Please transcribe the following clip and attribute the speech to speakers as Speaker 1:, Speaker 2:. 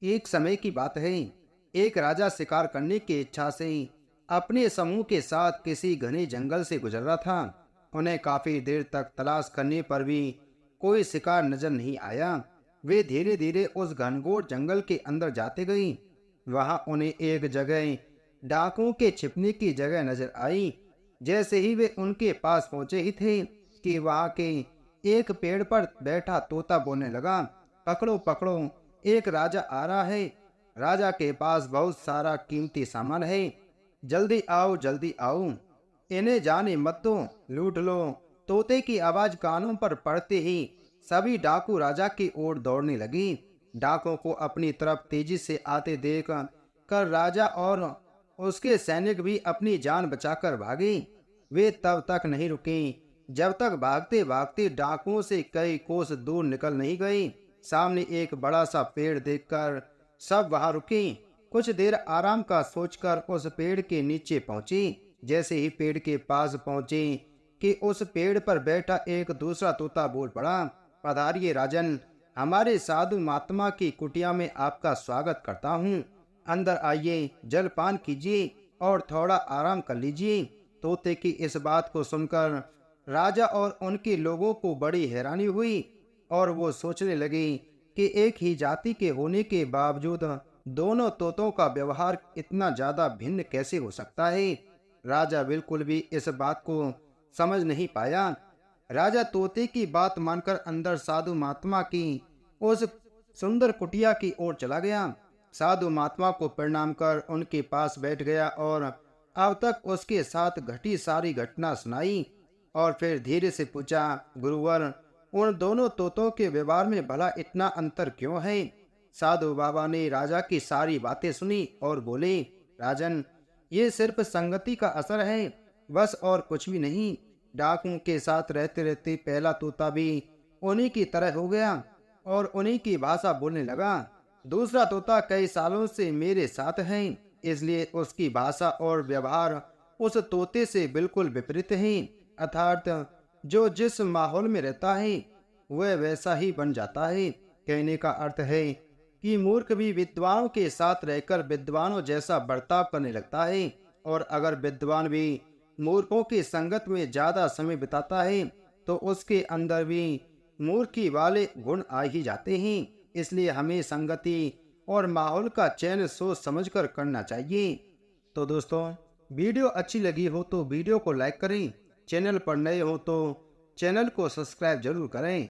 Speaker 1: एक समय की बात है। एक राजा शिकार करने की इच्छा से अपने समूह के साथ किसी घने जंगल से गुजर रहा था। उन्हें काफी देर तक तलाश करने पर भी कोई शिकार नजर नहीं आया। वे धीरे धीरे उस घनघोर जंगल के अंदर जाते गए। वहां उन्हें एक जगह डाकुओं के छिपने की जगह नजर आई। जैसे ही वे उनके पास पहुंचे ही थे कि वहां के एक पेड़ पर बैठा तोता बोलने लगा, पकड़ो पकड़ो, एक राजा आ रहा है। राजा के पास बहुत सारा कीमती सामान है। जल्दी आओ जल्दी आओ, इन्हें जाने मत दो, लूट लो। तोते की आवाज कानों पर पड़ते ही सभी डाकू राजा की ओर दौड़ने लगी। डाकुओं को अपनी तरफ तेजी से आते देख कर राजा और उसके सैनिक भी अपनी जान बचाकर भागे। वे तब तक नहीं रुके जब तक भागते भागते डाकुओं से कई कोस दूर निकल नहीं गए। सामने एक बड़ा सा पेड़ देखकर सब वहां रुके। कुछ देर आराम का सोचकर उस पेड़ के नीचे पहुंचे। जैसे ही पेड़ के पास पहुंचे कि उस पेड़ पर बैठा एक दूसरा तोता बोल पड़ा, पधारिए राजन, हमारे साधु महात्मा की कुटिया में आपका स्वागत करता हूँ। अंदर आइए, जलपान कीजिए और थोड़ा आराम कर लीजिए। तोते की इस बात को सुनकर राजा और उनके लोगों को बड़ी हैरानी हुई और वो सोचने लगे कि एक ही जाति के होने के बावजूद दोनों तोतों का व्यवहार इतना ज्यादा भिन्न कैसे हो सकता है। राजा बिल्कुल भी इस बात को समझ नहीं पाया। राजा तोते की बात मानकर अंदर साधु महात्मा की उस सुंदर कुटिया की ओर चला गया। साधु महात्मा को प्रणाम कर उनके पास बैठ गया और अब तक उसके साथ घटी सारी घटना सुनाई और फिर धीरे से पूछा, गुरुवर, उन दोनों तोतों के व्यवहार में भला इतना अंतर क्यों है। साधु बाबा ने राजा की सारी बातें सुनी और बोले, राजन, ये सिर्फ संगति का असर है, बस और कुछ भी नहीं। डाकुओं के साथ रहते रहते पहला तोता भी उन्हीं की तरह हो गया और उन्हीं की भाषा बोलने लगा। दूसरा तोता कई सालों से मेरे साथ है, इसलिए उसकी भाषा और व्यवहार उस तोते से बिल्कुल विपरीत है। अर्थात जो जिस माहौल में रहता है वह वैसा ही बन जाता है। कहने का अर्थ है कि मूर्ख भी विद्वानों के साथ रहकर विद्वानों जैसा बर्ताव करने लगता है और अगर विद्वान भी मूर्खों की संगत में ज्यादा समय बिताता है तो उसके अंदर भी मूर्खी वाले गुण आ ही जाते हैं। इसलिए हमें संगति और माहौल का चयन सोच समझकर करना चाहिए। तो दोस्तों, वीडियो अच्छी लगी हो तो वीडियो को लाइक करें, चैनल पर नए हो तो चैनल को सब्सक्राइब जरूर करें।